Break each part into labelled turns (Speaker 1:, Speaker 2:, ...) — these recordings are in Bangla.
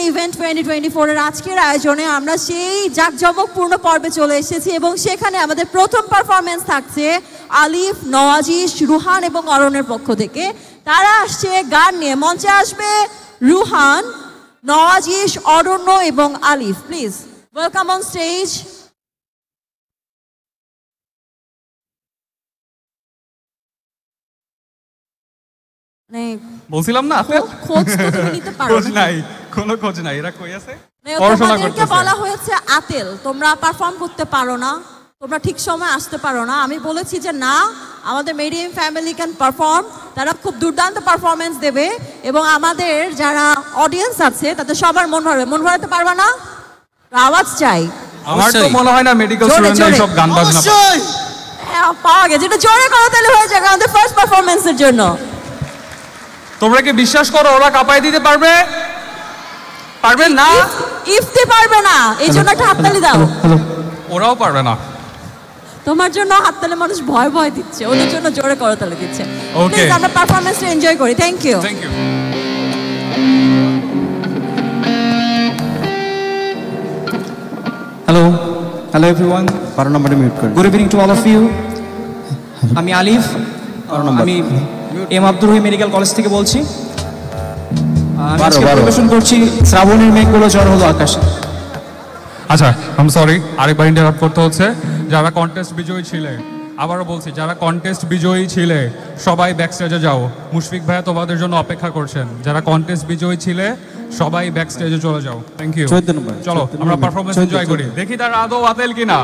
Speaker 1: ইভেন্ট 2024 এর আজকের আয়োজনে আমরা সেই জাঁকজমকপূর্ণ পর্বে চলে এসেছি এবং সেখানে আমাদের প্রথম পারফরমেন্স থাকছে আলিফ, নওয়াজিশ, রুহান এবং অরণের পক্ষ থেকে। তারা আসছে গান নিয়ে। মঞ্চে আসবে রুহান, নওয়াজিশ, অরণ্য এবং আলিফ। Please welcome on stage.
Speaker 2: বলছিলাম না
Speaker 1: খোঁজ তো তুমি নিতে পারো
Speaker 2: খোঁজ নাই, কোনো খোঁজ নাই। এরা কই আছে? পড়াশোনা করতেছে।
Speaker 1: বলা হয়েছে আতেল, তোমরা পারফর্ম করতে পারো না, তোমরা ঠিক সময় আসতে পারো না। আমি বলেছি যে না, আমাদের মেরিয়াম ফ্যামিলি ক্যান পারফর্ম, তারা খুব দুর্দান্ত পারফরমেন্স দেবে এবং আমাদের যারা অডিয়েন্স আছে তাদের সবার মন ভরবে। মন ভরাতে পারবা না? আওয়াজ চাই।
Speaker 2: আমার তো মনে হয় না মেডিকেল স্টুডেন্টরা সব গান বাজনা
Speaker 1: পাওয়া গেছে। যেটা জোরে করো তাহলে হয়ে যাবে আমাদের ফার্স্ট পারফরমেন্সের জন্য।
Speaker 2: তোমরা কি বিশ্বাস করো ওরা কাঁপাই দিতে পারবে? পারবে না?
Speaker 1: ইফতি পারবে না, এই জন্য একটা হাততালি দাও।
Speaker 2: ওরাও পারবে না।
Speaker 1: তোমার জন্য হাততালি মানুষ ভয় ভয় দিচ্ছে, ওদের জন্য জোরে করতালি দিচ্ছে।
Speaker 2: ওকে,
Speaker 1: আমরা পারফরম্যান্সটা এনজয় করি। Thank you.
Speaker 2: Thank you.
Speaker 3: Hello hello everyone, 12 নম্বরে মিউট করুন। Good evening to all of you. আমি আলিফ, আমি M Abdur Rahim medical college থেকে বলছি। আমি আজকে পরিবেশন করছি শ্রাবণের মেঘগুলো ঝড় হলো আকাশে।
Speaker 2: আচ্ছা, আই এম সরি, আরেকবার ইন্টারাপ্ট করতে হচ্ছে। যারা কন্টেস্ট বিজয়ী ছিলে, আবারও বলছি, যারা কন্টেস্ট বিজয়ী ছিলে সবাই ব্যাকস্টেজে যাও। মুশফিক ভাইয়া তোমাদের জন্য অপেক্ষা করছেন। যারা কন্টেস্ট বিজয়ী ছিলে সবাই ব্যাকস্টেজে চলে যাও। Thank you. চলো আমরা পারফরমেন্স এনজয় করি। দেখি তার আদৌ আতেল কিনা।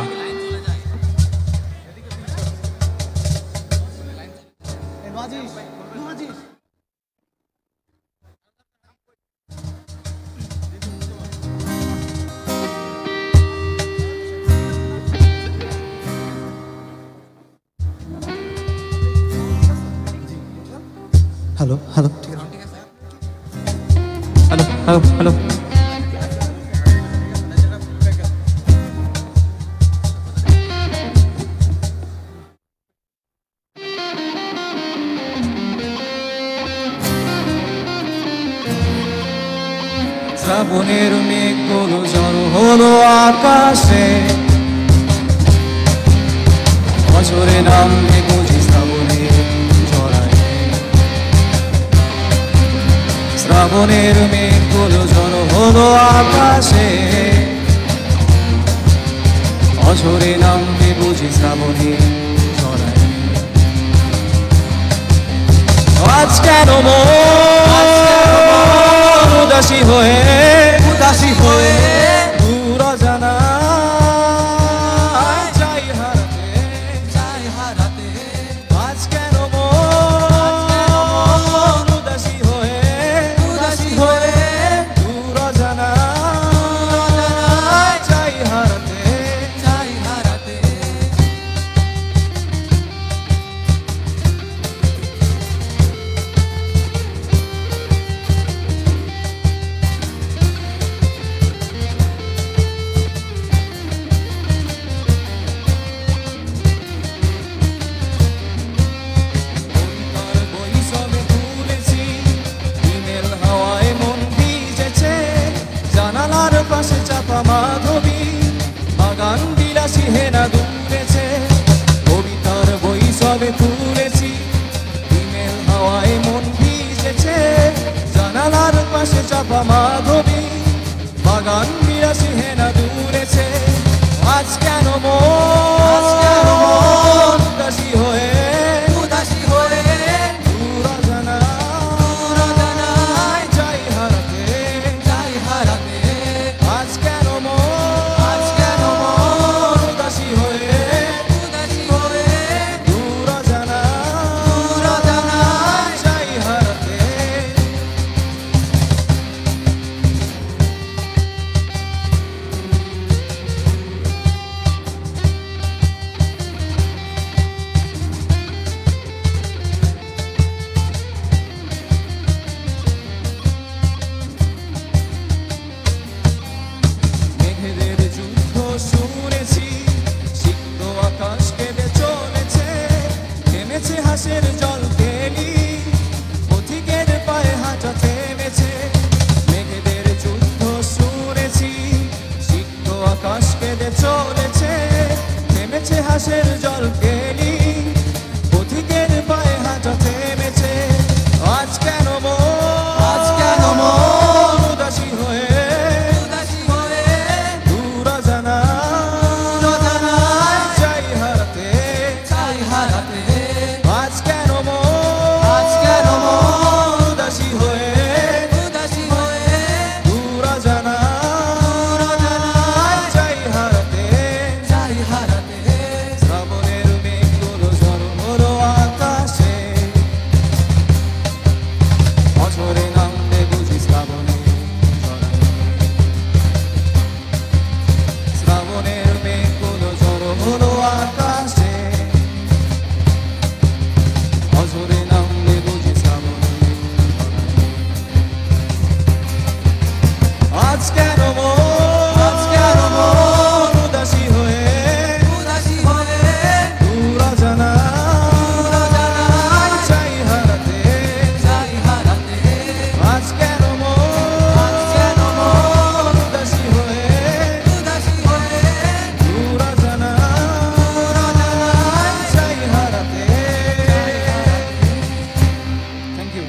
Speaker 3: Hello hello hello hello hello. শ্রাবণের মেঘগুলো ঝড় হলো আকাশে, বছরে নামবে বুঝি শ্রাবণের ঝড়ায়। শ্রাবণের মেঘগুলো ঝড় হলো আকাশে, বছরে নামবে বুঝি শ্রাবণের ঝড়ায়। আজ কেন উদাসী হয়ে দূর জানা চাই হারাতে। আজ কেন উদাসী হয়ে দূর জানা চাই হারাতে। মাধবী বাগান বিলাসী হেনা দুলেছে, কবিতার বই সবে তুলেছি, হিমেল হাওয়ায় মন ভিজেছে। জানালার পাশে চাপা মাধবী বাগান বিলাসী হেনা দুলেছে। আজ কেন উদাসী হয়ে দূর জানায় চাই হারাতে। আজ কেন উদাসী হয়ে দূর জানায় চাই হারাতে। আজ কেন মন উদাসী হয়ে দূর অজানা চাই হারাতে আজ কেন মন উদাসী হয়ে দূর অজানা চাই হারাতে। Thank you